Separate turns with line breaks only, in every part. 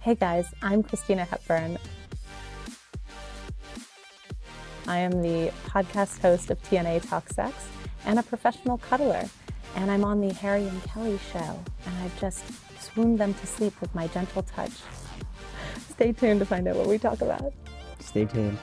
Hey guys, I'm Christina Hepburn. I am the podcast host of TnA Talk Sex and a professional cuddler. And I'm on the Harry and Kelly show, and I've just swooned them to sleep with my gentle touch. Stay tuned to find out what we talk about.
Stay tuned.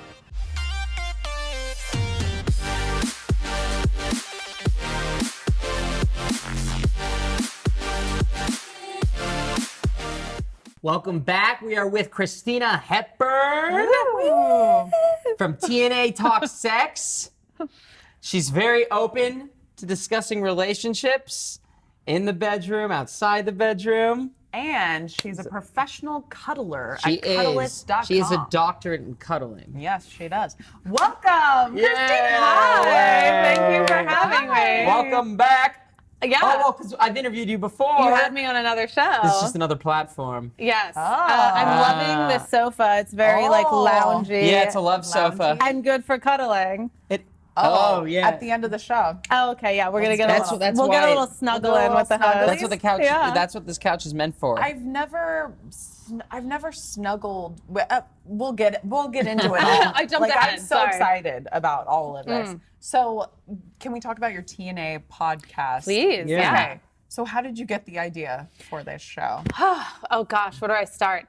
Welcome back. We are with Christina Hepburn from TnA Talk Sex. She's very open to discussing relationships in the bedroom, outside the bedroom.
And she's a professional cuddler
She
at cuddlist.com.
She is a doctorate in cuddling.
Yes, she does. Welcome,
Yay!
Christina.
Hi, thank you for having me.
Welcome back.
Yeah.
Oh, well, because I've interviewed you before.
You had me on another show.
This is just another platform.
Yes.
Oh.
I'm loving the sofa. It's very like loungy.
Yeah, it's a love sofa.
And good for cuddling.
Oh, yeah.
At the end of the show.
Oh, okay, yeah, we're gonna get
That's
a little,
that's
we'll
why,
get a little snuggle in with the host.
That's what the couch.
Yeah.
That's what this couch is meant for.
I've never snuggled. We'll get into it. All.
I jumped ahead,
I'm so
sorry.
excited about all of this. So, can we talk about your TnA podcast?
Please,
Yeah.
Okay. So, how did you get the idea for this show?
Oh gosh, where do I start?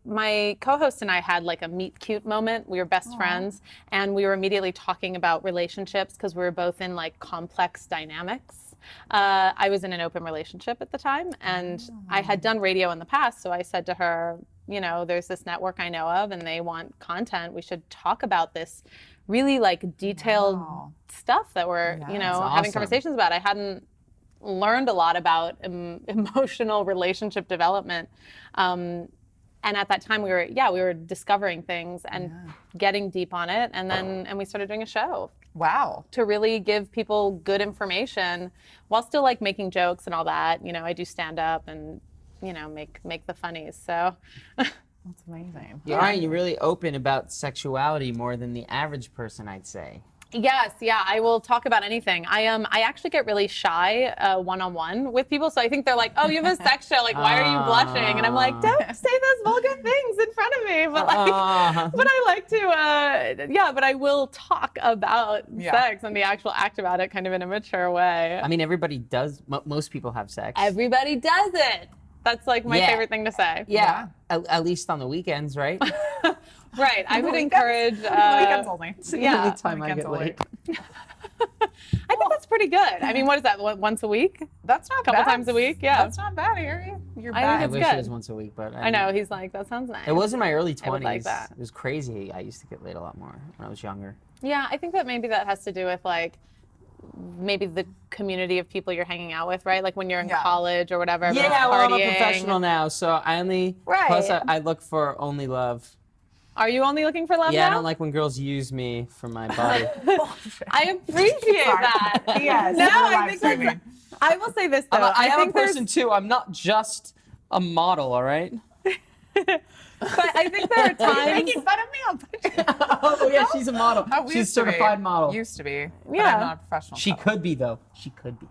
My co-host and I had like a meet cute moment. We were best friends, and we were immediately talking about relationships because we were both in like complex dynamics. I was in an open relationship at the time, and I had done radio in the past, so I said to her, you know, there's this network I know of, and they want content. We should talk about this really like detailed stuff that we're, you know, having
awesome.
conversations about. I hadn't learned a lot about emotional relationship development. And at that time we were discovering things and getting deep on it. And we started doing a show.
Wow.
To really give people good information while still like making jokes and all that. You know, I do stand up and, you know, make the funnies. So
That's amazing.
You're right. You're really open about sexuality more than the average person, I'd say.
yes, yeah, I will talk about anything. I actually get really shy one-on-one with people. So I think they're like, oh, you have a sex show. Like, why are you blushing? And I'm like, don't say those vulgar things in front of me. But like, but I like to, but I will talk about sex and the actual act about it kind of in a mature way.
I mean, everybody does. Most people have sex.
Everybody does it. That's like my favorite thing to say.
Yeah. At least on the weekends, right?
Right. I would encourage.
Weekends only.
It's the
Yeah.
only time I
Weekends
get
only.
laid.
I think that's pretty good. I mean, what is that? Once a week?
That's not
Couple
bad.
times a week? Yeah.
That's not bad, Harry. You're
I
bad.
I
think
wish
good.
it was once a week, but
I know. He's like, that sounds nice.
It was in my early 20s.
I would like that.
It was crazy. I used to get laid a lot more when I was younger.
Yeah, I think that maybe that has to do with like maybe the community of people you're hanging out with, right? Like when you're in college or whatever.
Yeah,
everyone's
well, I'm a
partying.
professional now, so I only.
Right.
Plus, I look for only love.
Are you only looking for love
Yeah, I
now?
don't like when girls use me for my body.
I appreciate that.
Yes.
No,
we're
I
live
think
streaming.
that's, I will say this though.
I am a
think there's-
person too. I'm not just a model, all right?
But I think there are
You're
times.
making fun of me on podcast.
Oh yeah, she's a model. She's a
Used to be.
certified model.
Used to be. But
Yeah.
I'm not a professional.
She
cuddler.
could be though. She could be.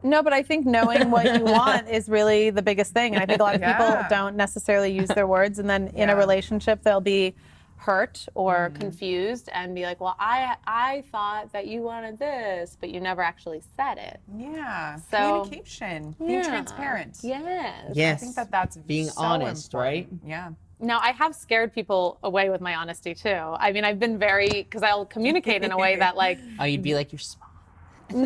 No, but I think knowing what you want is really the biggest thing. And I think a lot of people
Yeah.
don't necessarily use their words. And then in a relationship, they'll be hurt or confused and be like, well, I thought that you wanted this, but you never actually said it.
Yeah.
So-
Communication. Being
Yeah.
transparent.
Yes.
Yes.
I think that's
Being
so
honest,
important.
right?
Yeah.
Now, I have scared people away with my honesty too. I mean, I've been because I'll communicate in a way that like,
Oh, you'd be like, you're small.
but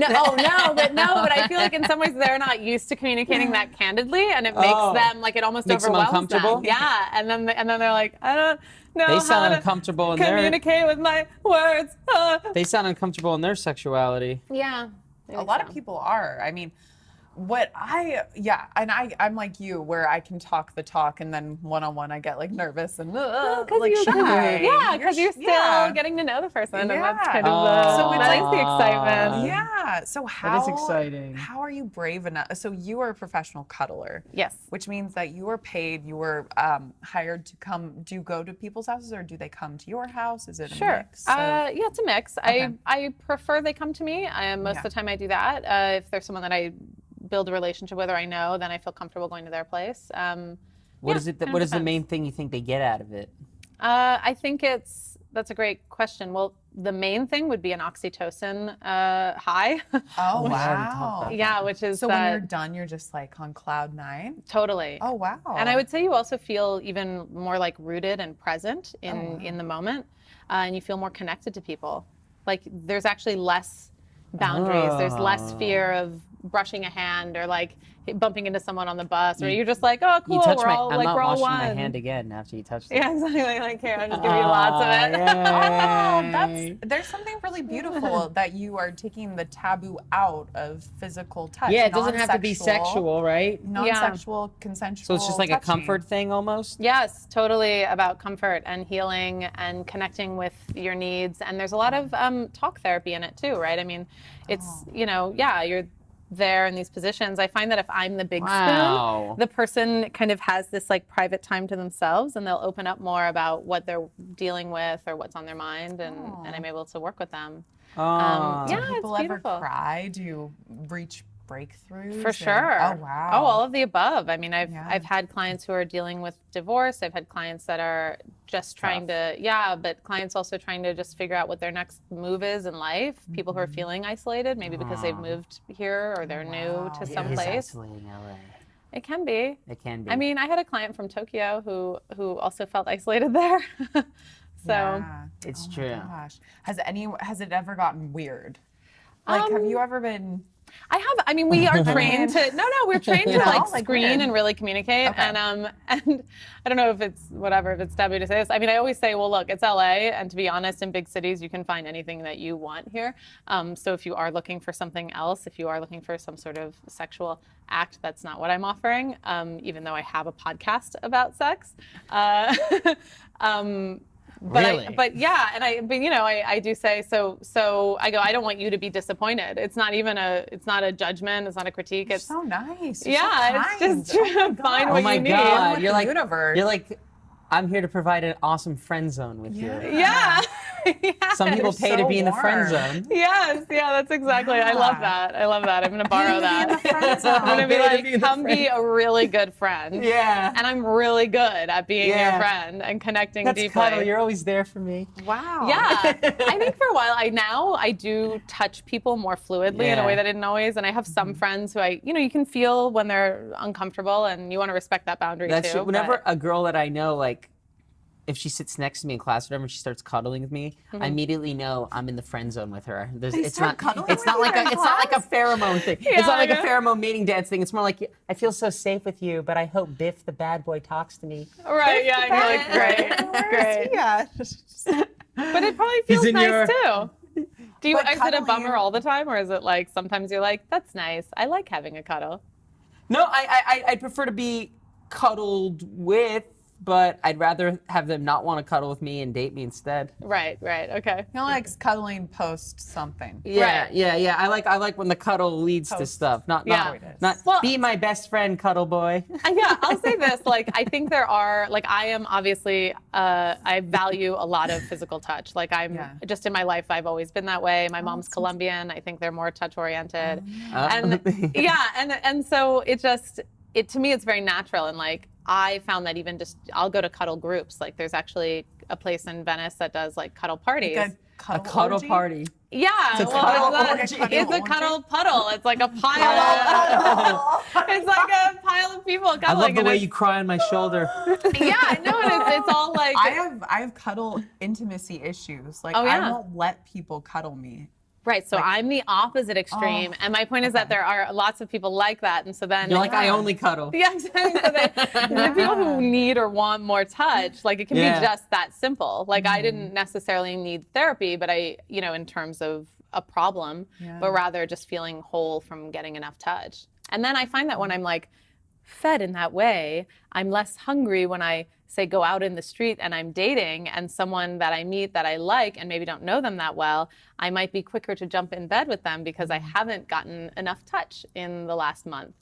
I feel like in some ways they're not used to communicating that candidly, and it makes them like it almost
Makes them
overwhelms
uncomfortable?
them. Yeah, and then they're like, I don't know
They
how
sound
to
uncomfortable in their.
communicate with my words.
They sound uncomfortable in their sexuality.
Yeah,
A lot of people are. I mean, I'm like you, where I can talk the talk, and then one-on-one I get like nervous and like shy.
Yeah, because you're still getting to know the person, and that's kind of the excitement.
Yeah. So how
That is exciting.
How are you brave enough? So you are a professional cuddler.
Yes.
Which means that you are paid. You were hired to come. Do you go to people's houses, or do they come to your house? Is it a mix?
Yeah, it's a mix.
Okay.
I prefer they come to me. Most of the time I do that. If there's someone that I build a relationship with or I know, then I feel comfortable going to their place.
What is it?
kind of
What is the
depends.
main thing you think they get out of it?
I think that's a great question. Well, the main thing would be an oxytocin high.
Oh,
we already talked
wow.
about
Yeah, which is
So
that,
when you're done, you're just like on cloud 9?
totally.
Oh, wow.
And I would say you also feel even more like rooted and present in the moment, and you feel more connected to people. Like there's actually less boundaries. There's less fear of brushing a hand or like bumping into someone on the bus, or you're just like, oh, cool,
You touch
we're
my.
all
I'm
like
not
we're all
washing
one.
my hand again after you touched it.
Yeah, exactly. Like here, I'll just give you lots of it.
Oh, there's something really beautiful that you are taking the taboo out of physical touch.
Yeah, it doesn't have to be sexual, right?
Non-sexual, consensual.
So it's just like a
touching.
comfort thing almost.
Yes, totally about comfort and healing and connecting with your needs. And there's a lot of talk therapy in it too, right? I mean, it's, you're there in these positions. I find that if I'm the big
Wow.
spoon, the person kind of has this like private time to themselves, and they'll open up more about what they're dealing with or what's on their mind, and I'm able to work with them.
Oh.
Do
Yeah,
people
it's
ever
beautiful.
cry? Do you reach breakthroughs?
For sure.
Oh, wow.
Oh, all of the above. I mean,
Yeah.
I've had clients who are dealing with divorce. I've had clients that are just trying but clients also trying to just figure out what their next move is in life. People who are feeling isolated, maybe because they've moved here or they're new to some
It is
place.
isolating LA.
It can be.
It can be.
I mean, I had a client from Tokyo who also felt isolated there. So
Yeah.
It's
Oh my
true.
gosh. Has it ever gotten weirred? Like, have you ever been?
I have. I mean, we are trained to. We're trained to
You know,
like
like
screen
weird.
and really communicate.
Okay.
And I don't know if it's taboo to say this. I mean, I always say, well, look, it's LA, and to be honest, in big cities, you can find anything that you want here. So if you are looking for something else, if you are looking for some sort of sexual act, that's not what I'm offering. Even though I have a podcast about sex. But
Really?
I do say so I go, I don't want you to be disappointed. It's not a judgment, it's not a critique.
You're
It's
so nice. You're
yeah,
so kind.
it's just find
Oh
what
my
you need.
God!
With
You're
the
like
universe.
You're like, I'm here to provide an awesome friend zone with you.
Yeah. Yes.
Some people pay to
so
be in the friend
warm.
zone.
Yes, yeah, that's exactly. I love that. I'm gonna borrow that. I'm gonna be
Pay to
like,
be in the
come be
friend
a really good friend.
Yeah.
And I'm really good at being
Yeah.
your friend and connecting
That's
deeply.
Cuddle. You're always there for me.
Wow.
Yeah, I think for a while I do touch people more fluidly in a way that I didn't always, and I have some friends who you can feel when they're uncomfortable, and you want to respect that boundary
That's
too.
true. Whenever
but-
a girl that I know, like, if she sits next to me in class or whatever, and she starts cuddling with me, I immediately know I'm in the friend zone with her. It's
start
not.
cuddling
It's
with
not
you
like
in
it's not like a pheromone thing. It's not like a
Yeah.
pheromone mating dance thing. It's more like I feel so safe with you, but I hope Biff the bad boy talks to me.
right, yeah, and you're like, great.
Yeah.
But it probably
He's
feels
in
nice
your-
too. Is it a
cuddling-
bummer all the time, or is it like sometimes you're like, that's nice, I like having a cuddle?
No, I prefer to be cuddled with, but I'd rather have them not want to cuddle with me and date me instead.
Right, okay.
You know, like cuddling post something.
Yeah,
Right.
yeah. I like when the cuddle leads to
Post.
stuff. Not
Yeah.
not be my best friend, cuddle boy.
Yeah, I'll say this. Like, I think there are, like, I am obviously, I value a lot of physical touch. Like, I'm just in my life, I've always been that way. My mom's Colombian. I think they're more touch oriented. And yeah, and so to me, it's very natural. And like, I found that even I'll go to cuddle groups. Like, there's actually a place in Venice that does like cuddle parties.
Like
A cuddle
orgy?
party.
Yeah,
It's a
well,
cuddle
it's,
orgy.
it's a cuddle puddle. It's like a pile. It's like a pile of people cuddling.
I love the
and
way
it's-
you cry on my shoulder.
Yeah, no, and it's all like.
I have cuddle intimacy issues. Like,
Oh, yeah.
I won't let people cuddle me.
Right, so I'm the opposite extreme, and my point is that there are lots of people like that, and so then
You're like, I only cuddle.
yeah, exactly. So the people who need or want more touch, like it can
Yeah.
be just that simple. Like I didn't necessarily need therapy, but in terms of a problem, but rather just feeling whole from getting enough touch. And then I find that when I'm like fed in that way, I'm less hungry when I say go out in the street and I'm dating and someone that I meet that I like and maybe don't know them that well, I might be quicker to jump in bed with them because I haven't gotten enough touch in the last month.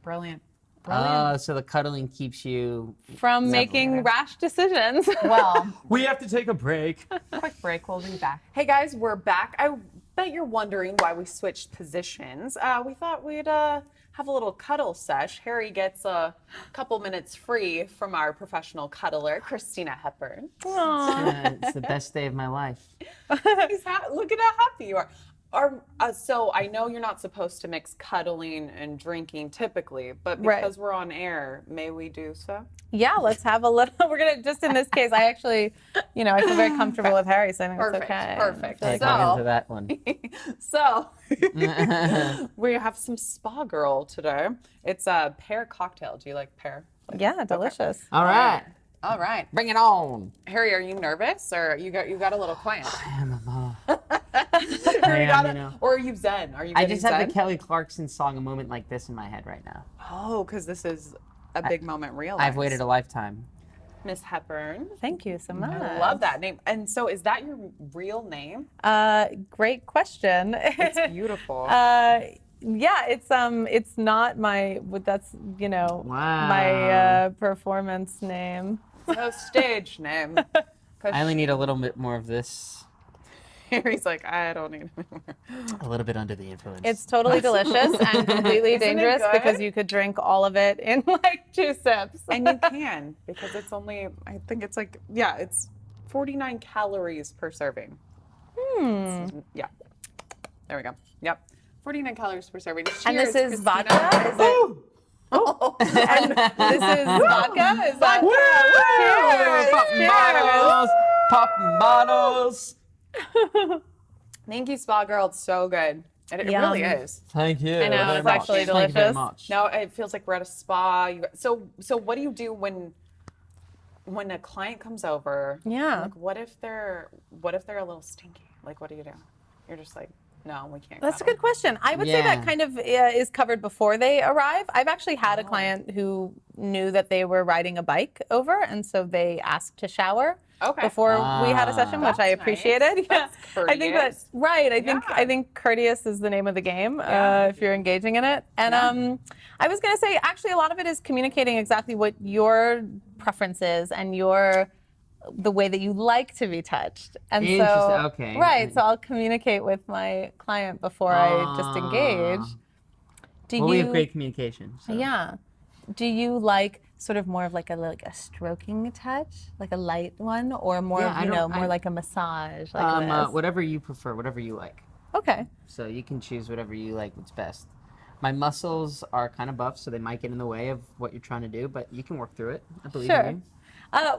Brilliant.
So the cuddling keeps you.
From making rash decisions.
Well,
We have to take a break.
quick break. We'll be back.
Hey guys, we're back. I bet you're wondering why we switched positions. We thought we'd have
have a little cuddle sesh. Harry gets a couple minutes free from our professional cuddler, Christina Hepburn.
It's the best day of my life.
Look at how happy you are. So I know you're not supposed to mix cuddling and drinking typically, but because we're on air, may we do so?
Yeah, let's have a little. We're gonna just in this case. I actually, I feel very comfortable with Harry, so I think it's okay.
Perfect.
Like, I'm into that one.
So we have some Spa Girl today. It's a pear cocktail. Do you like pear?
Yeah, delicious.
All right.
All right.
Bring it on.
Harry, are you nervous or you got a little quiet?
I am
Or are you zen? Are you
I
getting
just have
zen?
the Kelly Clarkson song "A Moment Like This" in my head right now.
Oh, because this is a big moment real.
I've waited a lifetime.
Miss Hepburn.
Thank you so much.
I love that name. And so is that your real name?
Great question.
It's beautiful.
Yeah, it's not my. That's
Wow.
my performance name.
No stage name.
I only need a little bit more of this.
Harry's like, I don't need anymore.
A little bit under the influence.
It's totally delicious and completely dangerous
good?
because you could drink all of it in like 2 sips.
And you can, because it's only, I think it's like, it's 49 calories per serving. Yeah. There we go. Yep. 49 calories per serving. Cheers,
And this is
Christina.
vodka? Is it?
Oh.
And this is vodka? Is that
Popping bottles.
Thank you, Spa Girl. It's so good. And it
Yum.
really is.
Thank you.
I know,
very
it's
much.
actually
Thank you very
delicious.
much.
No, it feels like we're at a spa. So what do you do when a client comes over?
Yeah.
Like, what if they're a little stinky? Like, what do you do? You're just like, no, we can't.
That's a
cuddle.
good question. I would say that kind of is covered before they arrive. I've actually had a client who knew that they were riding a bike over, and so they asked to shower before we had a session, which I
That's
appreciated.
nice. That's
I think that's
courteous.
right. I think courteous is the name of the game if you're engaging in it. And I was going to say, actually, a lot of it is communicating exactly what your preference is and the way that you like to be touched. And so,
okay.
right. So I'll communicate with my client before I just engage.
We have great communication. So.
Yeah. Do you like sort of more of like a stroking touch, like a light one, or more more like a massage, like this?
Whatever you prefer, whatever you like.
Okay.
So you can choose whatever you like what's best. My muscles are kind of buff, so they might get in the way of what you're trying to do, but you can work through it. I believe in you.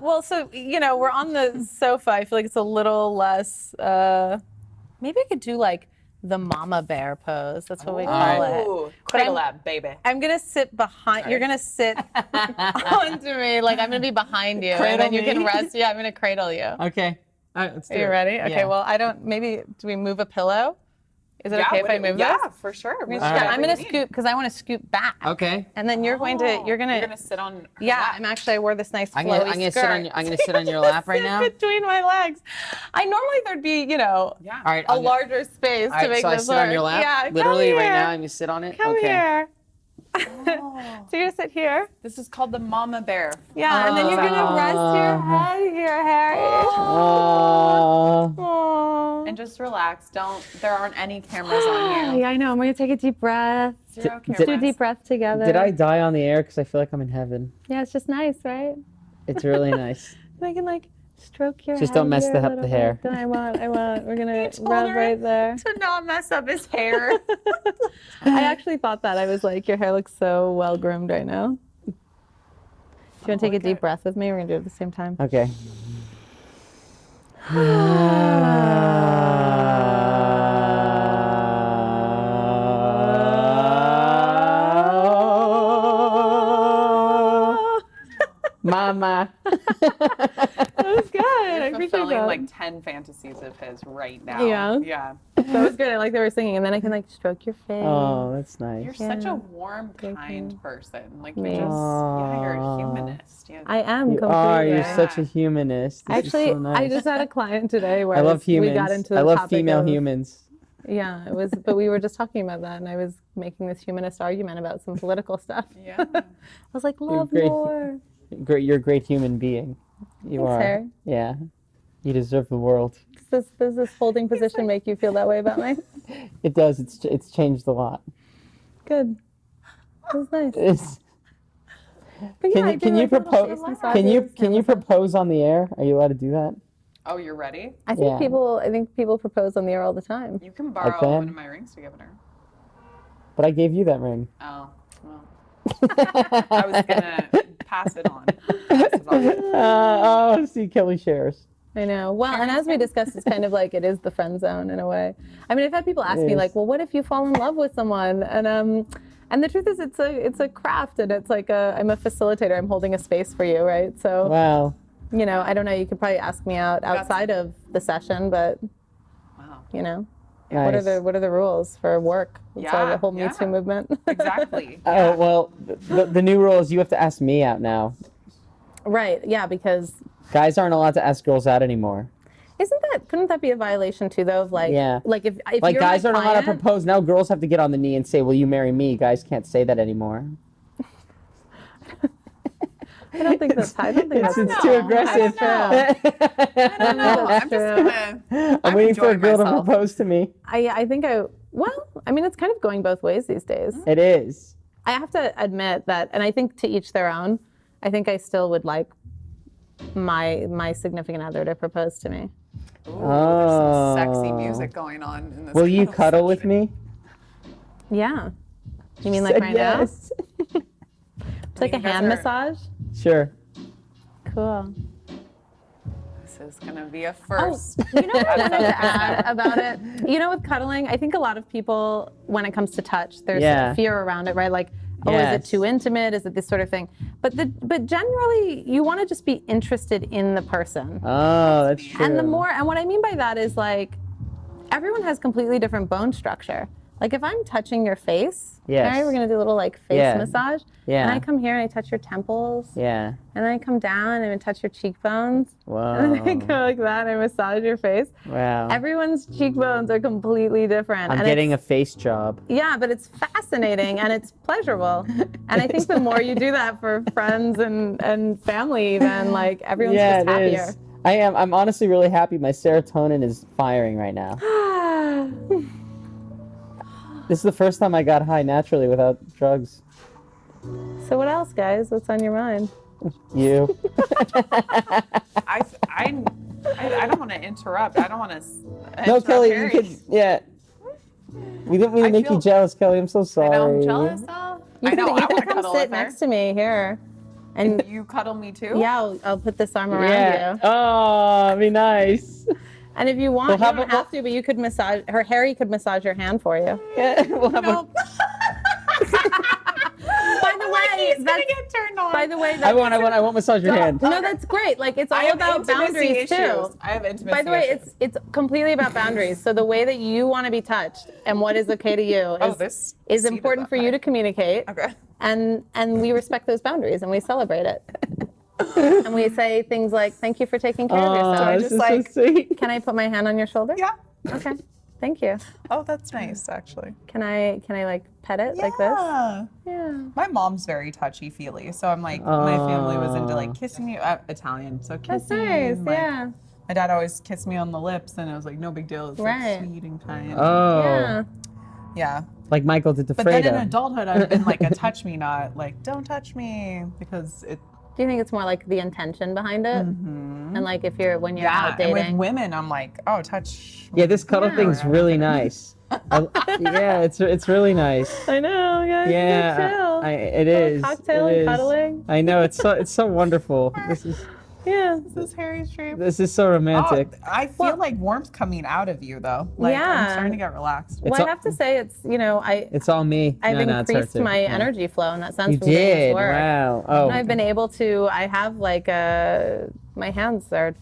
Well, so, we're on the sofa. I feel like it's a little less, maybe I could do like the mama bear pose. That's what we call it.
Ooh, cradle lab, baby.
I'm going to sit behind, you're going to sit onto me, like I'm going to be behind you. And then you can rest. Yeah, I'm going to cradle you.
Okay. All right, let's do it.
Are you ready? Okay,
Yeah.
well, do we move a pillow? Is it okay if I move this?
Yeah, for sure.
I'm going to scoop because I want to scoop back.
Okay.
And then you're going to
sit on her
Yeah,
lap.
I wore this nice
I'm
flowy
gonna
skirt.
I'm gonna sit on your lap right now.
Between my legs. Normally the'd be,
All right.
a larger space
All right,
to make
so
this
I sit
work.
on your lap.
Yeah, come
Literally right
here.
now. I'm gonna sit on it.
Come
okay.
here. So you're gonna sit here.
This is called the mama bear.
Yeah, and then you're gonna rest your head here, Harry.
Oh.
Aww.
And just relax. There aren't any cameras on you.
Yeah, I know. I'm gonna take a deep breath.
Zero
Did-
cameras.
Do a deep breath together.
Did I die on the air? Because I feel like I'm in heaven.
Yeah, it's just nice, right?
It's really nice.
And I can stroke your
Just
head
don't mess
here a
the
little
hair.
bit. I won't. We're gonna
told
rub
her
right there.
To not mess up his hair.
I actually thought that. I was like, your hair looks so well groomed right now. Do you want to take a deep breath with me? We're gonna do it at the same time.
Okay. Mama.
That was good. I appreciate
Fulfilling
that.
like 10 fantasies of his right now.
Yeah.
Yeah.
That was good. I like that we're singing, and then I can stroke your face.
Oh, that's nice.
You're such
Yeah.
a warm, kind person. Like you
Me.
just, you're a humanist. Yeah.
I am
You
completely.
are. You're
Yeah.
such a humanist. This is
Actually,
so nice.
I just had a client today where
I love humans.
we got into the
I love
topic
female
of,
humans.
Yeah, it was. But we were just talking about that, and I was making this humanist argument about some political stuff.
Yeah.
I was like, love
great.
more.
Great. You're a great human being. You
Thanks,
are.
Harry.
Yeah. You deserve the world.
Does this holding position make you feel that way about me?
It does. It's changed a lot.
Good.
It's nice.
It's-
But yeah, I do
can you
like little
propose?
face massages,
Can
hand
you
massages.
propose on the air? Are you allowed to do that?
Oh, you're ready?
I think
Yeah.
I think people propose on the air all the time.
You can borrow
can.
one of my rings to give her.
But I gave you that ring.
Oh, well. I was gonna pass it on. Pass it on.
Oh, see, Kelly shares.
I know. Well, and as we discussed, it's kind of like it is the friend zone in a way. I mean, I've had people ask me
is.
like, "Well, what if you fall in love with someone?" And the truth is, it's a craft, and it's like I'm a facilitator. I'm holding a space for you, right? So,
Wow.
you know, I don't know. You could probably ask me out outside of the session, but
Wow.
you know,
Nice.
what are the rules for work? It's all the
Yeah,
whole Me Too
yeah.
movement.
Exactly.
Oh well, the new rule is you have to ask me out now.
Right. Yeah. Because
Guys aren't allowed to ask girls out anymore.
couldn't that be a violation too, though? Of like,
Yeah.
like if
Like
you're
guys
my
aren't allowed to
client-
propose. Now girls have to get on the knee and say, "Will you marry me?" Guys can't say that anymore.
I don't think that's. I don't think that's.
It's
know.
too
I
aggressive.
don't know. I'm just gonna.
I'm waiting for a
enjoying
girl to
myself.
propose to me.
I think well, I mean, it's kind of going both ways these days.
It is.
I have to admit that, and I think to each their own. I think I still would like my significant other to propose to me.
Ooh, there's some sexy
Oh.
music going on in this.
Will you cuddle with me?
Yeah. You mean like
Said
right
yes.
now? It's like a
You guys
hand
are-
massage.
Sure.
Cool.
This is gonna be a first.
You know what I wanted to add about it? You know, with cuddling, I think a lot of people, when it comes to touch, there's
Yeah.
fear around it, right? Like, oh, is
Yes.
it too intimate? Is it this sort of thing? But generally, you want to just be interested in the person.
Oh, that's true.
And what I mean by that is like, everyone has completely different bone structure. Like if I'm touching your face,
Yes.
right, we're gonna do a little like face
Yeah.
massage.
Yeah.
And I come here and I touch your temples.
Yeah.
And then I come down and I touch your cheekbones.
Whoa.
And then I go like that and I massage your face.
Wow.
Everyone's cheekbones are completely different.
I'm
and
getting a
it's,
face job.
yeah, but it's fascinating and it's pleasurable. And I think the more you do that for friends and family, then like everyone's
Yeah,
just
it
happier.
is. I'm honestly really happy. My serotonin is firing right now. This is the first time I got high naturally without drugs.
So what else, guys? What's on your mind?
You.
I don't want to interrupt. I don't want to.
No, Kelly, you could. Yeah. We didn't mean to
I
make you
feel-
jealous, Kelly. I'm so
I
sorry.
know I'm jealous though. I know. I
You
want
can
to
come
cuddle
sit
with her.
next to me here. And
You cuddle me too.
yeah, I'll put this arm around
Yeah.
you.
Oh, it'd be nice.
And if you want,
We'll
you
have
don't
a-
have to, but you could massage, Harry could massage your hand for you.
Yeah, we'll have
No.
By the way,
He's gonna get turned on.
by the way,
I won't massage your hand.
no, that's great. Like it's
I
all
have
about
intimacy
boundaries too.
issues. I have intimacy
By the way,
issues.
it's completely about boundaries. So the way that you want to be touched and what is okay to you
Oh,
is,
this
is
seated
important
that
for you
high.
to communicate.
Okay.
And we respect those boundaries and we celebrate it. And we say things like, "Thank you for taking care of
Oh,
yourself."
this
just
is
like-
so sweet.
Can I put my hand on your shoulder?
Yeah.
Okay. Thank you.
Oh, that's nice actually.
Can I like pet it like this? Yeah.
My mom's very touchy feely, so I'm like, my family was into like kissing you. Italian, so
That's
kissing.
nice.
like,
Yeah.
My dad always kissed me on the lips, and it was like no big deal. It's
Right.
like sweet and kind.
Oh,
Yeah.
Yeah.
like Michael did to
But then in
Freda.
adulthood, I've been like a touch me not, like don't touch me, because it.
Do you think it's more like the intention behind it? And like if when you're
Yeah.
out
And
dating.
with women, I'm like, oh, touch.
Yeah, this cuddle
Yeah.
thing's really nice. Yeah, it's really nice.
I know, guys.
Yeah,
Chill.
it
Little
is.
cocktail
it
and
is.
cuddling.
I know it's so wonderful.
Yeah.
This is Harry's dream.
This is so romantic.
Oh, I feel like warmth coming out of you though. Like
Yeah.
I'm starting to get relaxed.
Well, I have to say it's
It's all me.
I've
No, it's her
increased
too.
my
Yeah.
energy flow in that sense
You
from doing this
did.
work.
Wow. Oh.
And I've been able to. I have like my hands are,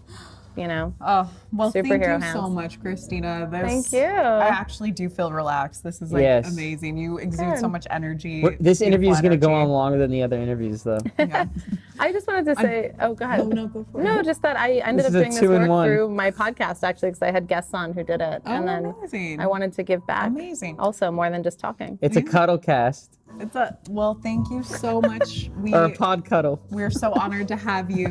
Oh, well, thank you
Superhero
so
hands.
much, Christina.
Thank you.
I actually do feel relaxed. This is like
Yes.
amazing. You exude so
Good.
much energy.
This interview is
beautiful
going to go on
energy.
longer than the other interviews, though.
Yeah.
I just wanted to say, oh, go ahead.
No, go for it.
No, just that I ended
This
up
is a
doing this
2-in-1.
work through my podcast actually because I had guests on who did it, and then
amazing.
I wanted to give back.
Amazing.
Also, more than just talking.
It's a cuddle cast
Well, thank you so much.
or a pod cuddle.
We're so honored to have you.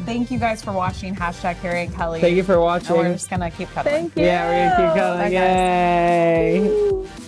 Thank you guys for watching #HarryandKelly.
Thank you for watching.
And we're just gonna keep cuddling.
Thank you.
Yeah, we're gonna keep cuddling.
Bye, guys.
Yay.